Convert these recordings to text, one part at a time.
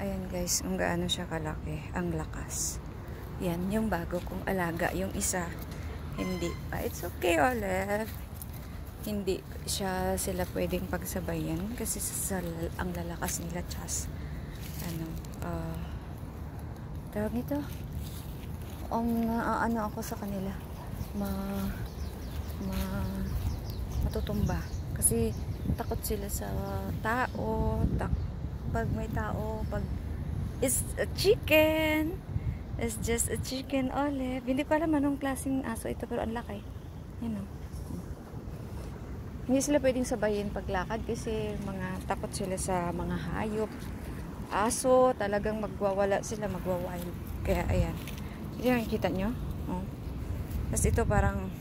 Ayan guys, kung gaano siya kalaki. Ang lakas. Yan, yung bago kong alaga. Yung isa, hindi pa. It's okay, Olive. Hindi sila pwedeng pagsabayan kasi ang lalakas nila, Chas. Tawag nito. Ano ako sa kanila. Matutumba. Kasi takot sila sa tao. Pag may tao, pag it's a chicken. It's just a chicken, Olive. Hindi ko alam anong klaseng aso ito, pero ang laki. Yan o. Hindi sila pwedeng sabayin paglakad kasi takot sila sa mga hayop. Aso, talagang magwawala sila, magwawild. Kaya ayan. Yan, kita nyo? Oh. Tapos ito parang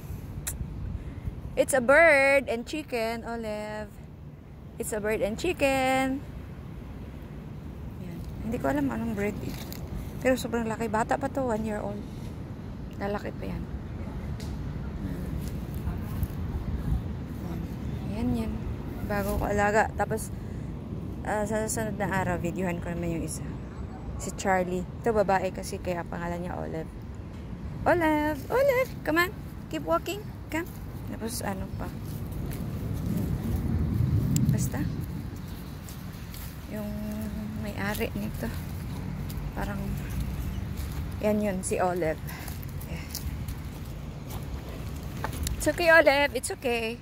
it's a bird and chicken, Olive. It's a bird and chicken. Yan. Hindi ko alam anong bird ito. Pero sobrang laki. Bata pa to, 1 year old. Lalaki pa yan. Yan. Bago ko alaga. Tapos, sa susunod na araw, videohan ko naman yung isa. Si Charlie. Ito babae kasi kaya pangalan niya Olive. Olive! Come on. Keep walking. Come. Tapos ano pa. Basta. Yung may-ari nito. Parang yan yun, si Olive. Yeah. It's okay, Olive. It's okay.